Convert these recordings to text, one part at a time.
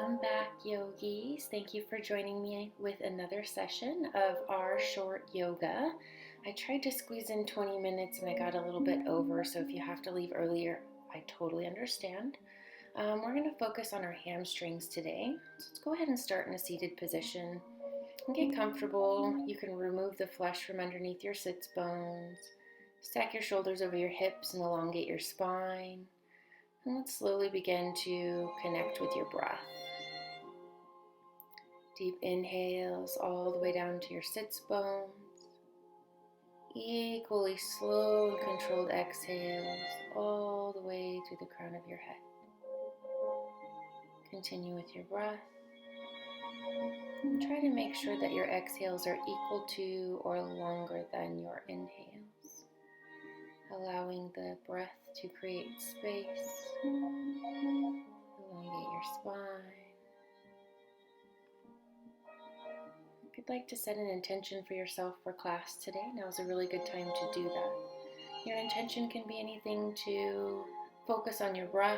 Welcome back, yogis. Thank you for joining me with another session of our short yoga. I tried to squeeze in 20 minutes and I got a little bit over, so if you have to leave earlier, I totally understand. We're going to focus on our hamstrings today. So let's go ahead and start in a seated position and get comfortable. You can remove the flesh from underneath your sits bones. Stack your shoulders over your hips and elongate your spine. And let's slowly begin to connect with your breath. Deep inhales all the way down to your sits bones. Equally slow and controlled exhales all the way through the crown of your head. Continue with your breath. And try to make sure that your exhales are equal to or longer than your inhales, allowing the breath to create space. Elongate your spine. If you'd like to set an intention for yourself for class today, now is a really good time to do that. Your intention can be anything to focus on your breath.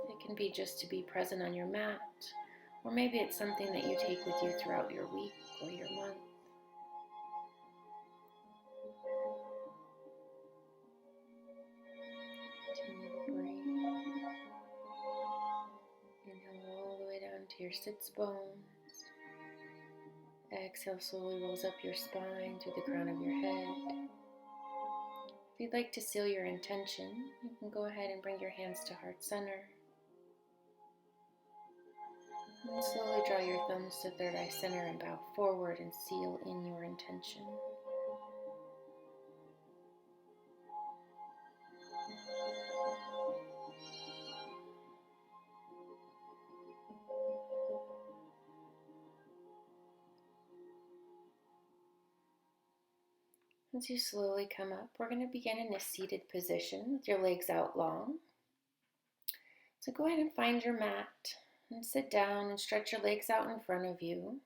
It can be just to be present on your mat, or maybe it's something that you take with you throughout your week or your month. To your sits bones. Exhale slowly rolls up your spine through the crown of your head. If you'd like to seal your intention, you can go ahead and bring your hands to heart center. And slowly draw your thumbs to third eye center and bow forward and seal in your intention. As you slowly come up, we're going to begin in a seated position with your legs out long. So go ahead and find your mat and sit down and stretch your legs out in front of you.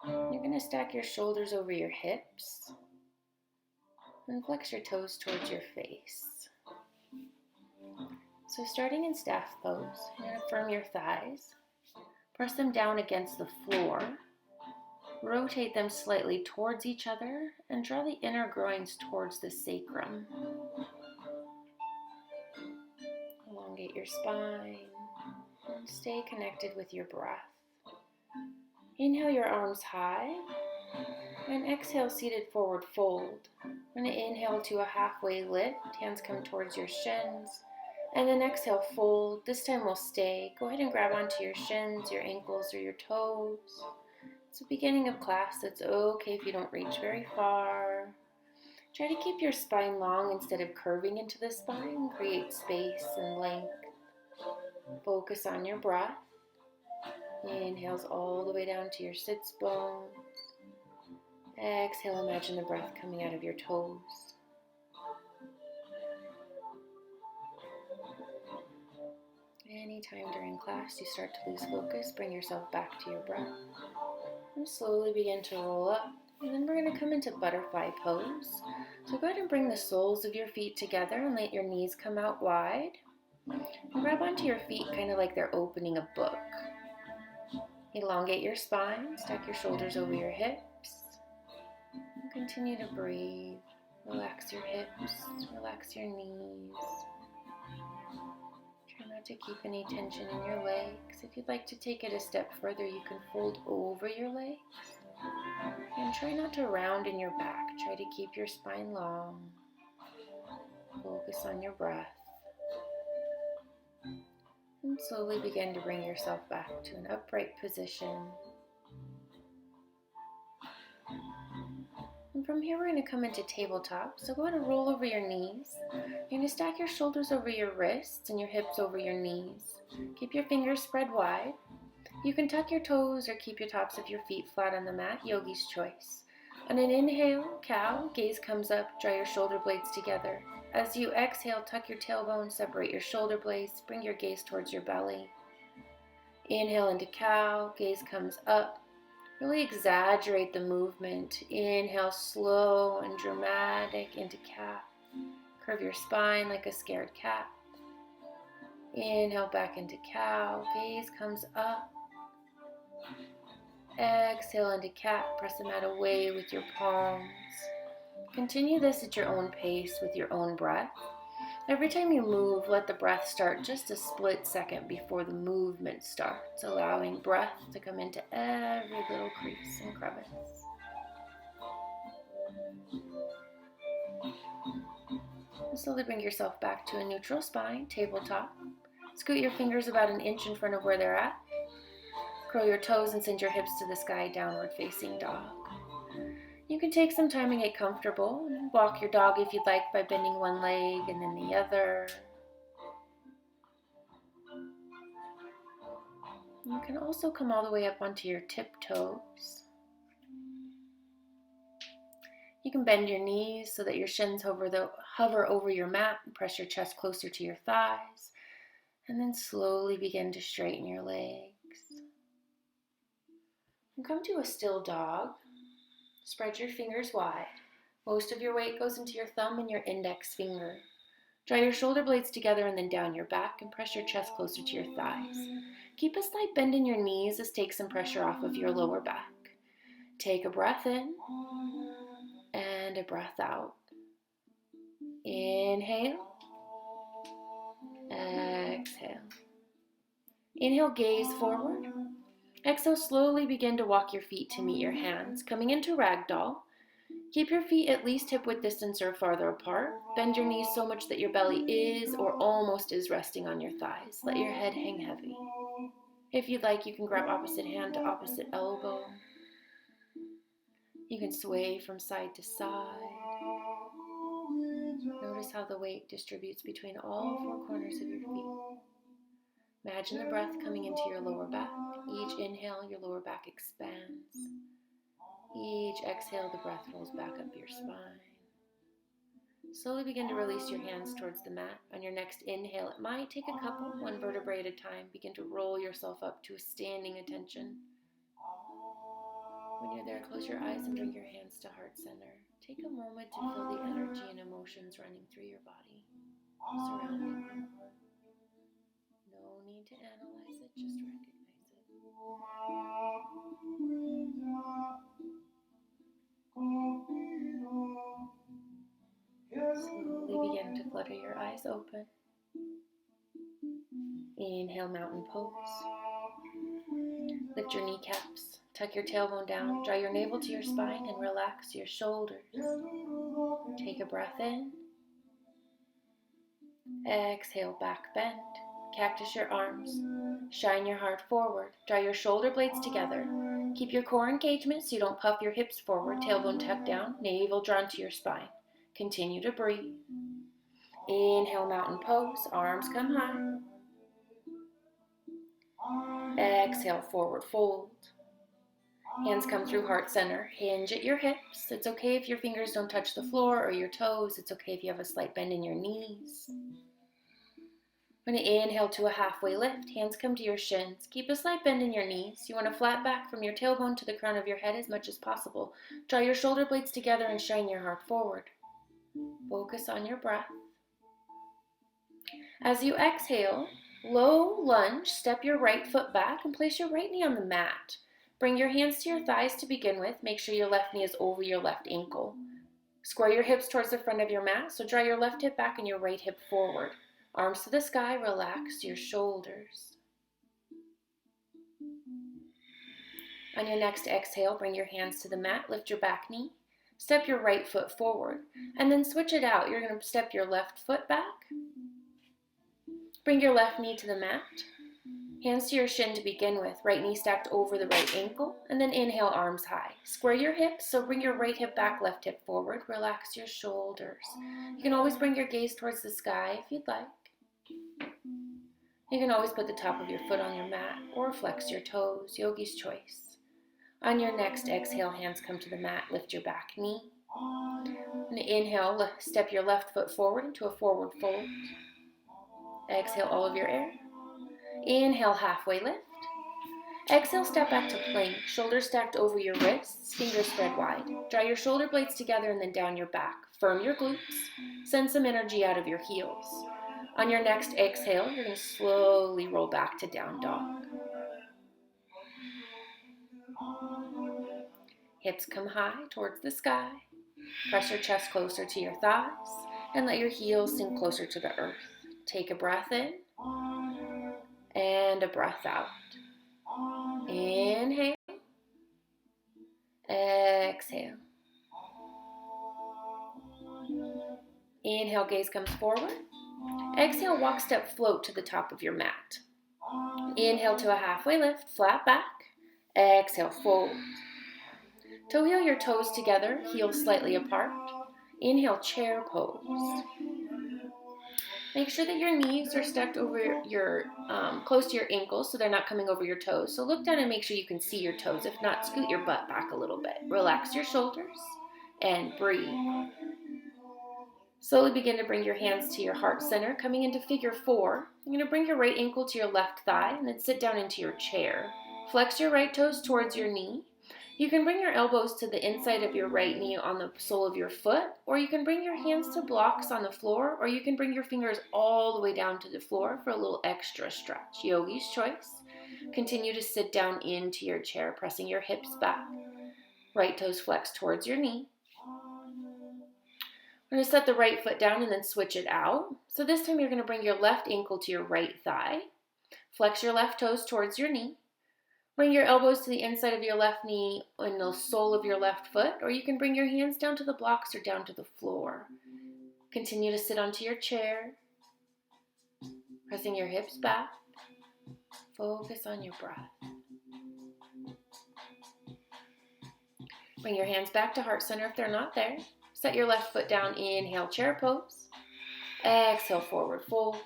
You're going to stack your shoulders over your hips and flex your toes towards your face. So starting in staff pose, you're going to firm your thighs, press them down against the floor. Rotate them slightly towards each other and draw the inner groins towards the sacrum. Elongate your spine and stay connected with your breath. Inhale your arms high and exhale seated forward fold. We're going to inhale to a halfway lift, hands come towards your shins, and then exhale fold. This time we'll stay. Go ahead and grab onto your shins, your ankles, or your toes. It's the beginning of class, so it's okay if you don't reach very far. Try to keep your spine long instead of curving into the spine. Create space and length. Focus on your breath. Inhales all the way down to your sits bones. Exhale, imagine the breath coming out of your toes. Anytime during class you start to lose focus, bring yourself back to your breath. And slowly begin to roll up. And then we're going to come into butterfly pose. So go ahead and bring the soles of your feet together and let your knees come out wide. And grab onto your feet kind of like they're opening a book. Elongate your spine, stack your shoulders over your hips. And continue to breathe. Relax your hips, relax your knees. Try not to keep any tension in your legs. If you'd like to take it a step further, you can fold over your legs. And try not to round in your back. Try to keep your spine long. Focus on your breath. And slowly begin to bring yourself back to an upright position. And from here we're going to come into tabletop. So go ahead and roll over your knees. You're going to stack your shoulders over your wrists and your hips over your knees. Keep your fingers spread wide. You can tuck your toes or keep your tops of your feet flat on the mat, yogi's choice. On an inhale, cow, gaze comes up, draw your shoulder blades together. As you exhale, tuck your tailbone, separate your shoulder blades, bring your gaze towards your belly. Inhale into cow, gaze comes up. Really exaggerate the movement. Inhale slow and dramatic into cat. Curve your spine like a scared cat. Inhale back into cow, gaze comes up. Exhale into cat. Press the mat away with your palms. Continue this at your own pace with your own breath. Every time you move, let the breath start just a split second before the movement starts, allowing breath to come into every little crease and crevice. And slowly bring yourself back to a neutral spine, tabletop. Scoot your fingers about an inch in front of where they're at. Curl your toes and send your hips to the sky, downward facing dog. You can take some time and get comfortable. Walk your dog if you'd like by bending one leg and then the other. You can also come all the way up onto your tiptoes. You can bend your knees so that your shins hover over your mat and press your chest closer to your thighs. And then slowly begin to straighten your legs. And come to a still dog. Spread your fingers wide. Most of your weight goes into your thumb and your index finger. Draw your shoulder blades together and then down your back and press your chest closer to your thighs. Keep a slight bend in your knees as take some pressure off of your lower back. Take a breath in and a breath out. Inhale. Exhale. Inhale, gaze forward. Exhale, slowly begin to walk your feet to meet your hands, coming into ragdoll. Keep your feet at least hip-width distance or farther apart. Bend your knees so much that your belly is or almost is resting on your thighs. Let your head hang heavy. If you'd like, you can grab opposite hand to opposite elbow. You can sway from side to side. Notice how the weight distributes between all four corners of your feet. Imagine the breath coming into your lower back. Each inhale, your lower back expands. Each exhale, the breath rolls back up your spine. Slowly begin to release your hands towards the mat. On your next inhale, it might take a couple, one vertebrae at a time. Begin to roll yourself up to a standing attention. When you're there, close your eyes and bring your hands to heart center. Take a moment to feel the energy and emotions running through your body, surrounding you. No need to analyze it, just recognize it. Slowly begin to flutter your eyes open. Inhale, mountain pose. Lift your kneecaps. Tuck your tailbone down. Draw your navel to your spine and relax your shoulders. Take a breath in. Exhale, back bend. Cactus your arms. Shine your heart forward. Draw your shoulder blades together. Keep your core engagement so you don't puff your hips forward. Tailbone tucked down. Navel drawn to your spine. Continue to breathe. Inhale, mountain pose. Arms come high. Exhale, forward fold. Hands come through heart center. Hinge at your hips. It's okay if your fingers don't touch the floor or your toes. It's okay if you have a slight bend in your knees. When you inhale to a halfway lift, hands come to your shins. Keep a slight bend in your knees. You want to flat back from your tailbone to the crown of your head as much as possible. Draw your shoulder blades together and shine your heart forward. Focus on your breath. As you exhale, low lunge, step your right foot back and place your right knee on the mat. Bring your hands to your thighs to begin with. Make sure your left knee is over your left ankle. Square your hips towards the front of your mat, so draw your left hip back and your right hip forward. Arms to the sky, relax your shoulders. On your next exhale, bring your hands to the mat, lift your back knee, step your right foot forward, and then switch it out. You're going to step your left foot back, bring your left knee to the mat, hands to your shin to begin with, right knee stacked over the right ankle, and then inhale, arms high. Square your hips, so bring your right hip back, left hip forward, relax your shoulders. You can always bring your gaze towards the sky if you'd like. You can always put the top of your foot on your mat or flex your toes, yogi's choice. On your next exhale, hands come to the mat, lift your back knee. And inhale, step your left foot forward into a forward fold. Exhale all of your air. Inhale, halfway lift. Exhale, step back to plank, shoulders stacked over your wrists, fingers spread wide. Draw your shoulder blades together and then down your back. Firm your glutes. Send some energy out of your heels. On your next exhale, you're going to slowly roll back to down dog. Hips come high towards the sky. Press your chest closer to your thighs and let your heels sink closer to the earth. Take a breath in and a breath out. Inhale. Exhale. Inhale, gaze comes forward. Exhale, walk, step, float to the top of your mat. Inhale to a halfway lift, flat back. Exhale, fold. Toe heel your toes together, heels slightly apart. Inhale, chair pose. Make sure that your knees are stacked over your, close to your ankles so they're not coming over your toes. So look down and make sure you can see your toes. If not, scoot your butt back a little bit. Relax your shoulders and breathe. Slowly begin to bring your hands to your heart center, coming into figure 4. You're going to bring your right ankle to your left thigh and then sit down into your chair. Flex your right toes towards your knee. You can bring your elbows to the inside of your right knee on the sole of your foot, or you can bring your hands to blocks on the floor, or you can bring your fingers all the way down to the floor for a little extra stretch. Yogi's choice. Continue to sit down into your chair, pressing your hips back. Right toes flex towards your knee. We're going to set the right foot down and then switch it out. So this time you're going to bring your left ankle to your right thigh. Flex your left toes towards your knee. Bring your elbows to the inside of your left knee and the sole of your left foot, or you can bring your hands down to the blocks or down to the floor. Continue to sit onto your chair, pressing your hips back. Focus on your breath. Bring your hands back to heart center if they're not there. Set your left foot down, inhale, chair pose. Exhale, forward fold.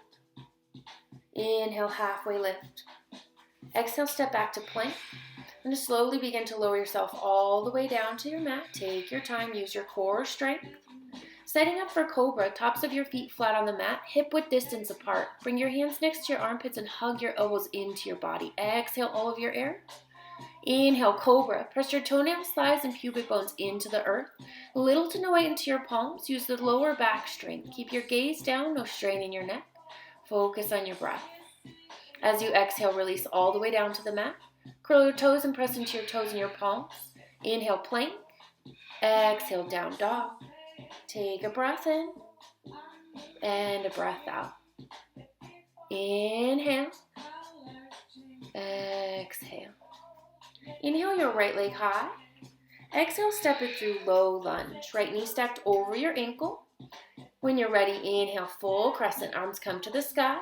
Inhale, halfway lift. Exhale, step back to plank. And just slowly begin to lower yourself all the way down to your mat. Take your time, use your core strength. Setting up for cobra, tops of your feet flat on the mat, hip width distance apart. Bring your hands next to your armpits and hug your elbows into your body. Exhale all of your air. Inhale, cobra. Press your toenails, thighs, and pubic bones into the earth. Little to no weight into your palms. Use the lower back strength. Keep your gaze down, no strain in your neck. Focus on your breath. As you exhale, release all the way down to the mat. Curl your toes and press into your toes and your palms. Inhale, plank. Exhale, down dog. Take a breath in and a breath out. Inhale. Exhale. Inhale your right leg high. Exhale, step it through low lunge. Right knee stacked over your ankle. When you're ready, inhale, full crescent. Arms come to the sky.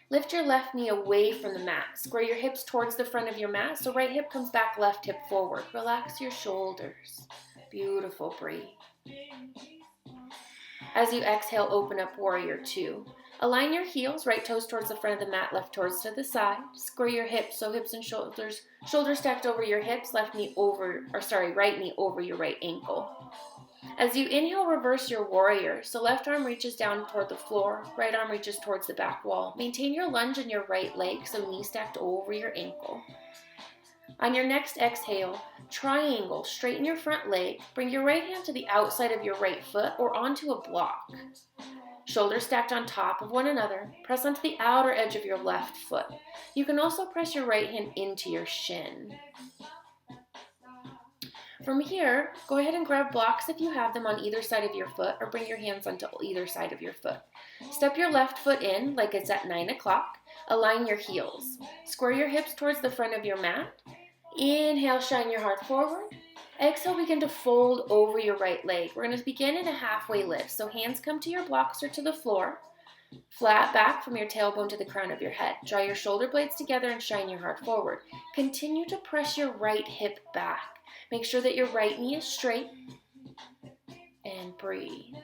Lift your left knee away from the mat. Square your hips towards the front of your mat. So right hip comes back, left hip forward. Relax your shoulders. Beautiful, breathe. As you exhale, open up warrior 2. Align your heels, right toes towards the front of the mat, left toes to the side. Square your hips, so hips and shoulders stacked over your hips, right knee over your right ankle. As you inhale, reverse your warrior. So left arm reaches down toward the floor, right arm reaches towards the back wall. Maintain your lunge in your right leg, so knee stacked over your ankle. On your next exhale, triangle, straighten your front leg. Bring your right hand to the outside of your right foot or onto a block. Shoulders stacked on top of one another. Press onto the outer edge of your left foot. You can also press your right hand into your shin. From here, go ahead and grab blocks if you have them on either side of your foot, or bring your hands onto either side of your foot. Step your left foot in like it's at 9 o'clock. Align your heels. Square your hips towards the front of your mat. Inhale, shine your heart forward. Exhale, begin to fold over your right leg. We're going to begin in a halfway lift. So hands come to your blocks or to the floor. Flat back from your tailbone to the crown of your head. Draw your shoulder blades together and shine your heart forward. Continue to press your right hip back. Make sure that your right knee is straight. And breathe.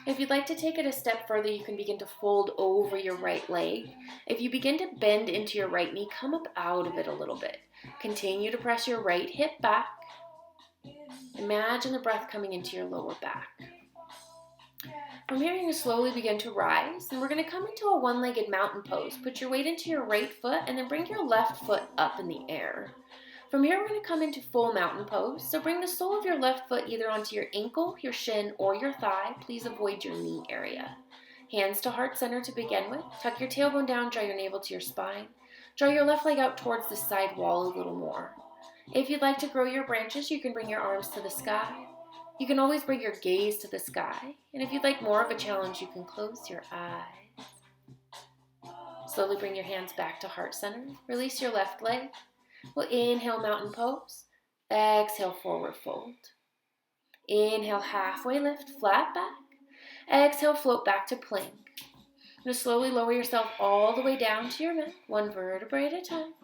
If you'd like to take it a step further, you can begin to fold over your right leg. If you begin to bend into your right knee, come up out of it a little bit. Continue to press your right hip back. Imagine the breath coming into your lower back. From here, you're going to slowly begin to rise, and we're going to come into a one-legged mountain pose. Put your weight into your right foot, and then bring your left foot up in the air. From here, we're going to come into full mountain pose. So bring the sole of your left foot either onto your ankle, your shin, or your thigh. Please avoid your knee area. Hands to heart center to begin with. Tuck your tailbone down, draw your navel to your spine. Draw your left leg out towards the side wall a little more. If you'd like to grow your branches, you can bring your arms to the sky. You can always bring your gaze to the sky. And if you'd like more of a challenge, you can close your eyes. Slowly bring your hands back to heart center. Release your left leg. We'll inhale, mountain pose. Exhale, forward fold. Inhale, halfway lift, flat back. Exhale, float back to plank. Just slowly lower yourself all the way down to your mat, one vertebrae at a time.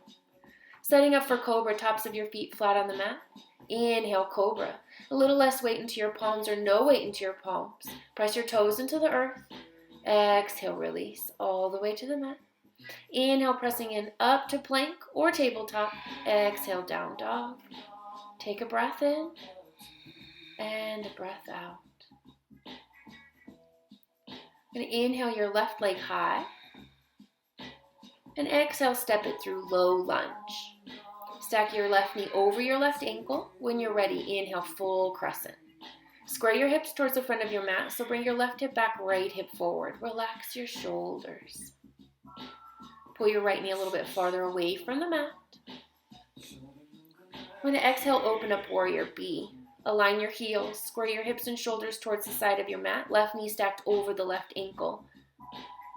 Setting up for cobra, tops of your feet flat on the mat. Inhale, cobra. A little less weight into your palms or no weight into your palms. Press your toes into the earth. Exhale, release all the way to the mat. Inhale, pressing in up to plank or tabletop. Exhale, down dog. Take a breath in and a breath out. And inhale your left leg high. And exhale, step it through low lunge. Stack your left knee over your left ankle. When you're ready, inhale, full crescent. Square your hips towards the front of your mat, so bring your left hip back, right hip forward. Relax your shoulders. Pull your right knee a little bit farther away from the mat. When you exhale, open up warrior B. Align your heels, square your hips and shoulders towards the side of your mat, left knee stacked over the left ankle.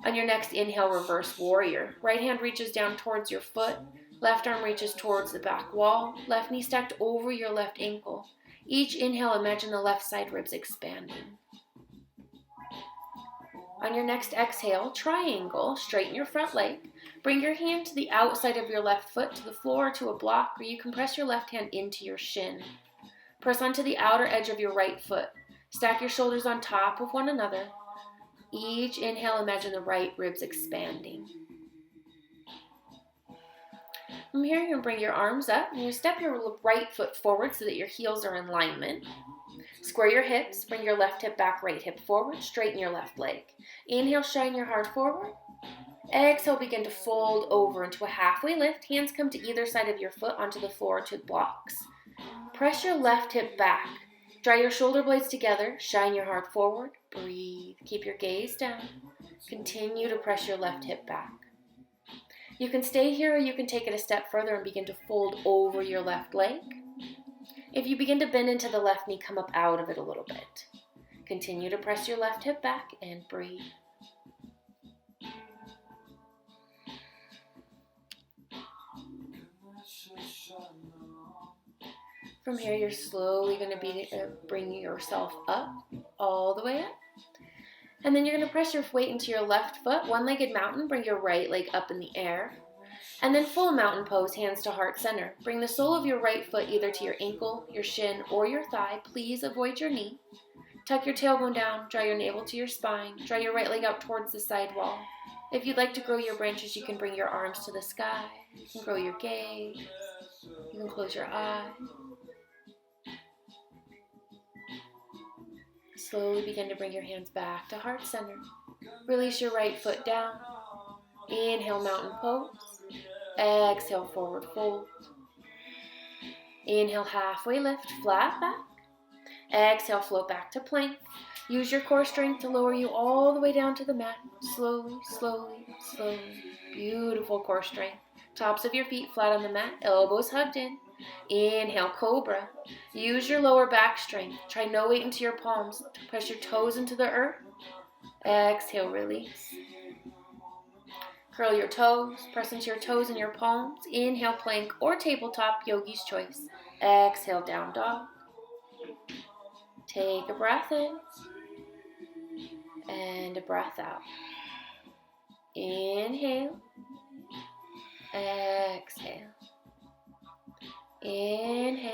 On your next inhale, reverse warrior. Right hand reaches down towards your foot, left arm reaches towards the back wall, left knee stacked over your left ankle. Each inhale, imagine the left side ribs expanding. On your next exhale, triangle, straighten your front leg. Bring your hand to the outside of your left foot, to the floor, to a block, or you can press your left hand into your shin. Press onto the outer edge of your right foot. Stack your shoulders on top of one another. Each inhale, imagine the right ribs expanding. From here, you're going to bring your arms up and you step your right foot forward so that your heels are in alignment. Square your hips, bring your left hip back, right hip forward, straighten your left leg. Inhale, shine your heart forward. Exhale, begin to fold over into a halfway lift. Hands come to either side of your foot onto the floor to blocks. Press your left hip back. Draw your shoulder blades together. Shine your heart forward. Breathe. Keep your gaze down. Continue to press your left hip back. You can stay here or you can take it a step further and begin to fold over your left leg. If you begin to bend into the left knee, come up out of it a little bit. Continue to press your left hip back and breathe. From here, you're slowly going to bring yourself up, all the way up. And then you're going to press your weight into your left foot, one-legged mountain. Bring your right leg up in the air. And then full mountain pose, hands to heart center. Bring the sole of your right foot either to your ankle, your shin, or your thigh. Please avoid your knee. Tuck your tailbone down, draw your navel to your spine. Draw your right leg out towards the side wall. If you'd like to grow your branches, you can bring your arms to the sky. You can grow your gaze. You can close your eyes. Slowly begin to bring your hands back to heart center. Release your right foot down. Inhale, mountain pose. Exhale, forward fold. Inhale, halfway lift, flat back. Exhale, float back to plank. Use your core strength to lower you all the way down to the mat. Slowly, slowly, slowly. Beautiful core strength. Tops of your feet flat on the mat, elbows hugged in. Inhale, cobra. Use your lower back strength. Try no weight into your palms. Press your toes into the earth. Exhale, release. Curl your toes. Press into your toes and your palms. Inhale, plank or tabletop, yogi's choice. Exhale, down dog. Take a breath in and a breath out. Inhale. Exhale. Inhale.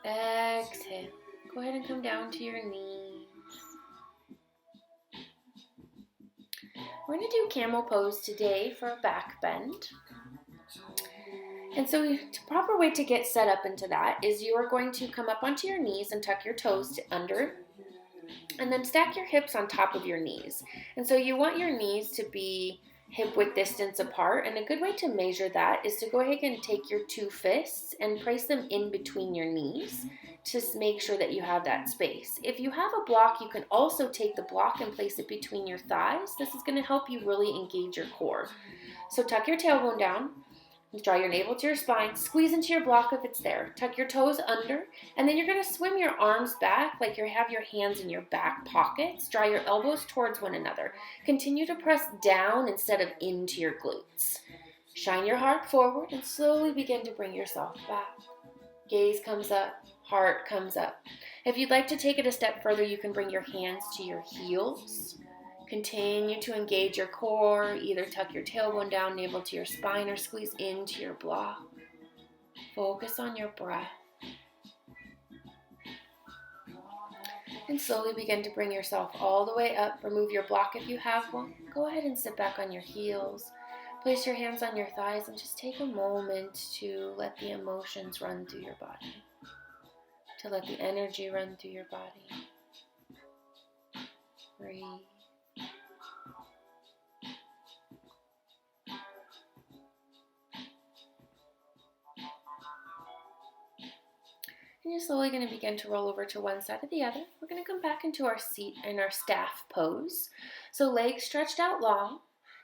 Exhale. Go ahead and come down to your knees. We're going to do camel pose today for a back bend. And so the proper way to get set up into that is you are going to come up onto your knees and tuck your toes under, and then stack your hips on top of your knees. And so you want your knees to be hip width distance apart, and a good way to measure that is to go ahead and take your two fists and place them in between your knees to make sure that you have that space. If you have a block, you can also take the block and place it between your thighs. This is going to help you really engage your core. So tuck your tailbone down. Draw your navel to your spine, squeeze into your block if it's there. Tuck your toes under, and then you're going to swim your arms back like you have your hands in your back pockets. Draw your elbows towards one another. Continue to press down instead of into your glutes. Shine your heart forward and slowly begin to bring yourself back. Gaze comes up, heart comes up. If you'd like to take it a step further, you can bring your hands to your heels. Continue to engage your core. Either tuck your tailbone down, navel to your spine, or squeeze into your block. Focus on your breath. And slowly begin to bring yourself all the way up. Remove your block if you have one. Go ahead and sit back on your heels. Place your hands on your thighs and just take a moment to let the emotions run through your body. To let the energy run through your body. Breathe. And you're slowly going to begin to roll over to one side or the other. We're going to come back into our seat in our staff pose. So legs stretched out long.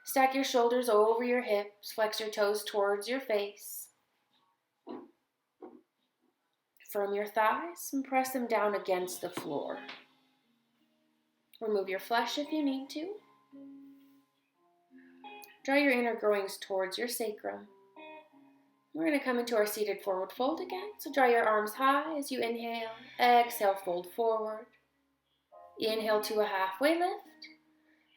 Stack your shoulders over your hips. Flex your toes towards your face. Firm your thighs and press them down against the floor. Remove your flesh if you need to. Draw your inner groins towards your sacrum. We're going to come into our seated forward fold again. So draw your arms high as you inhale. Exhale, fold forward. Inhale to a halfway lift.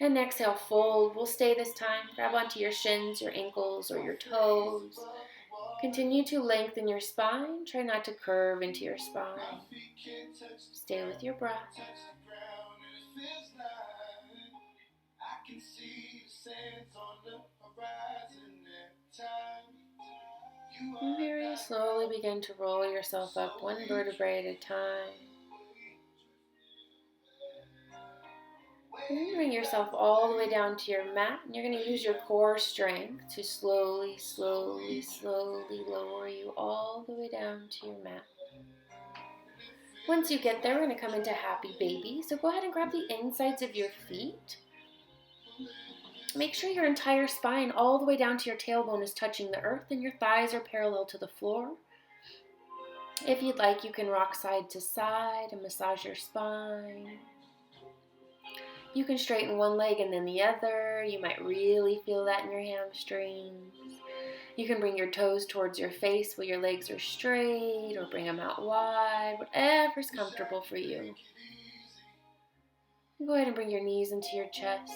And exhale, fold. We'll stay this time. Grab onto your shins, your ankles, or your toes. Continue to lengthen your spine. Try not to curve into your spine. Stay with your breath. And very slowly begin to roll yourself up one vertebrae at a time. And then bring yourself all the way down to your mat. And you're going to use your core strength to slowly, slowly, slowly lower you all the way down to your mat. Once you get there, we're going to come into happy baby. So go ahead and grab the insides of your feet. Make sure your entire spine all the way down to your tailbone is touching the earth and your thighs are parallel to the floor. If you'd like, you can rock side to side and massage your spine. You can straighten one leg and then the other. You might really feel that in your hamstrings. You can bring your toes towards your face while your legs are straight, or bring them out wide, whatever's comfortable for you. Go ahead and bring your knees into your chest.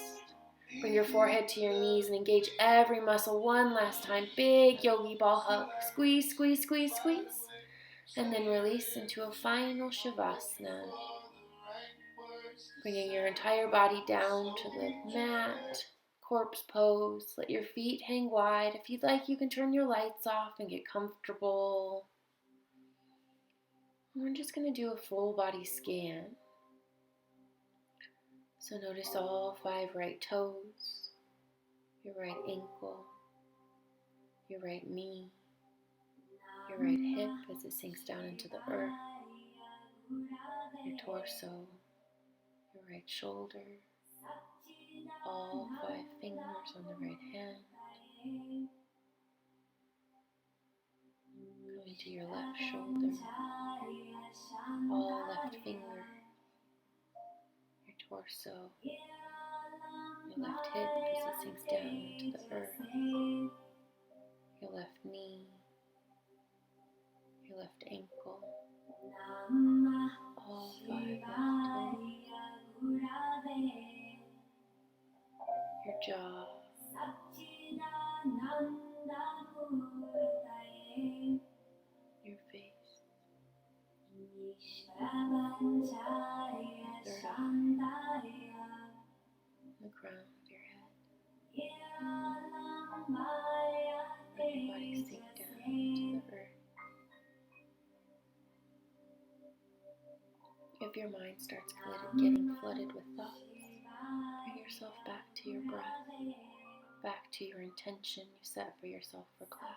Bring your forehead to your knees and engage every muscle one last time. Big yogi ball hug. Squeeze, squeeze, squeeze, squeeze. And then release into a final shavasana. Bringing your entire body down to the mat, corpse pose. Let your feet hang wide. If you'd like, you can turn your lights off and get comfortable. And we're just going to do a full body scan. So notice all 5 right toes, your right ankle, your right knee, your right hip as it sinks down into the earth, your torso, your right shoulder, all 5 fingers on the right hand, coming to your left shoulder, all left finger, your torso, your left hip as it sinks down into the earth, your left knee, your left ankle, all 5 left toes, your jaw, your face, third eye, the crown of your head. Let your body sink down to the earth. If your mind starts getting flooded with thoughts, bring yourself back to your breath, back to your intention you set for yourself for class.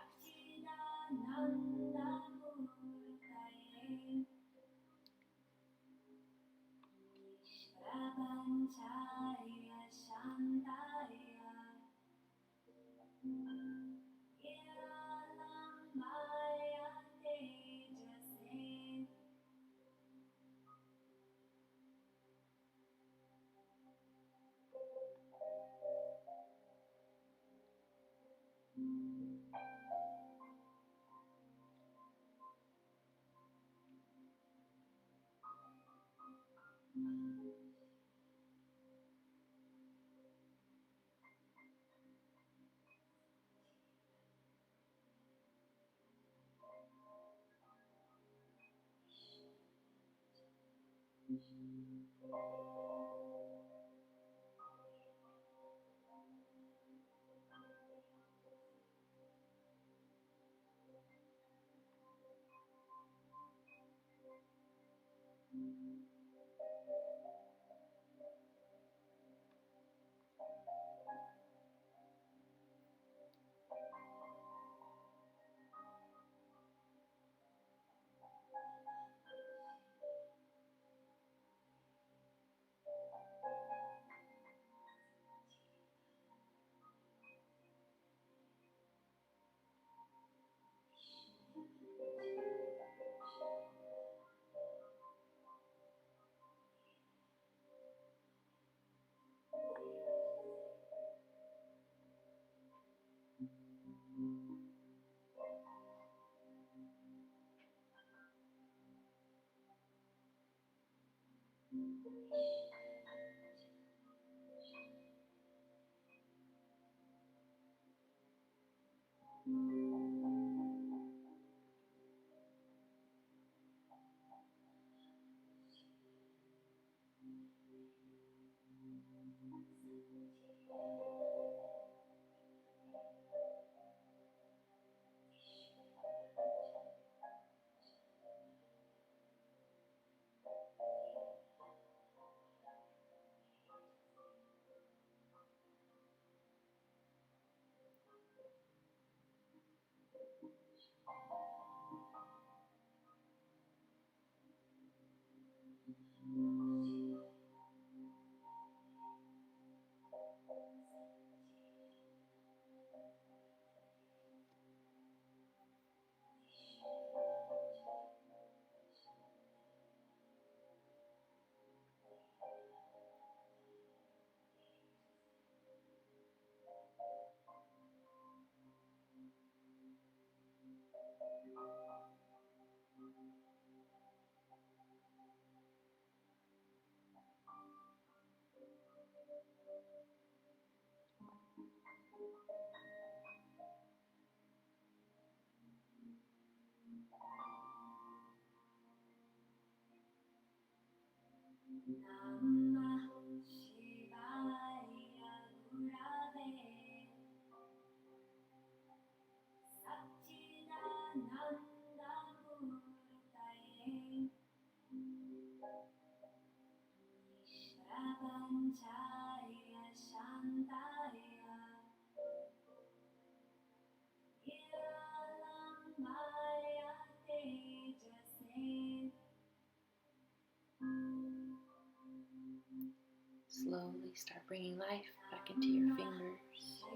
Slowly start bringing life back into your fingers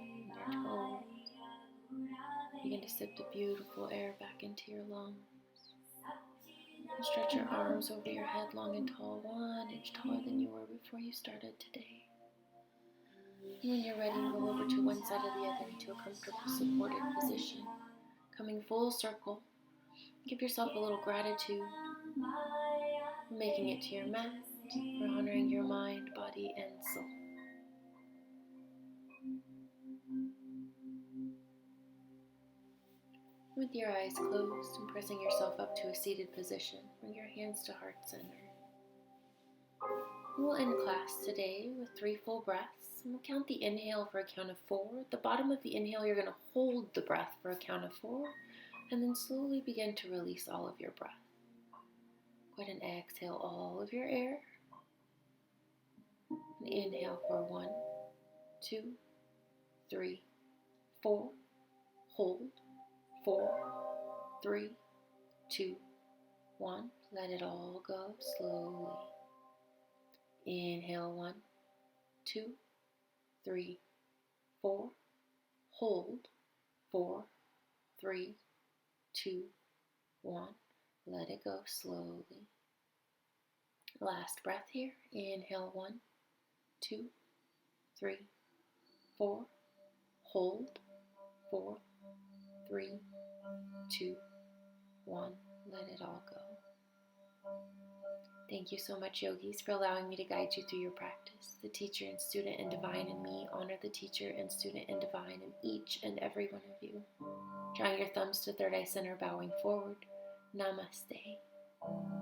and your toes. Begin to sip the beautiful air back into your lungs. And stretch your arms over your head long and tall, 1 inch taller than you were before you started today. And when you're ready, roll over to one side or the other into a comfortable supported position. Coming full circle, give yourself a little gratitude for making it to your mat, for honoring your mind, body, and soul. With your eyes closed and pressing yourself up to a seated position, bring your hands to heart center. We'll end class today with 3 full breaths, and we'll count the inhale for a count of 4. At the bottom of the inhale, you're going to hold the breath for a count of 4, and then slowly begin to release all of your breath. Go ahead and exhale all of your air. And inhale for 1, 2, 3, 4. Hold. 4, 3, 2, 1. Let it all go slowly. Inhale 1, 2, 3, 4. Hold. 4, 3, 2, 1. Let it go slowly. Last breath here. Inhale 1, 2, 3, 4. Hold. 4, 3, 2, 1. Let it all go. Thank you so much, yogis, for allowing me to guide you through your practice. The teacher and student and divine in me honor the teacher and student and divine in each and every one of you. Drawing your thumbs to third eye center, bowing forward. Namaste.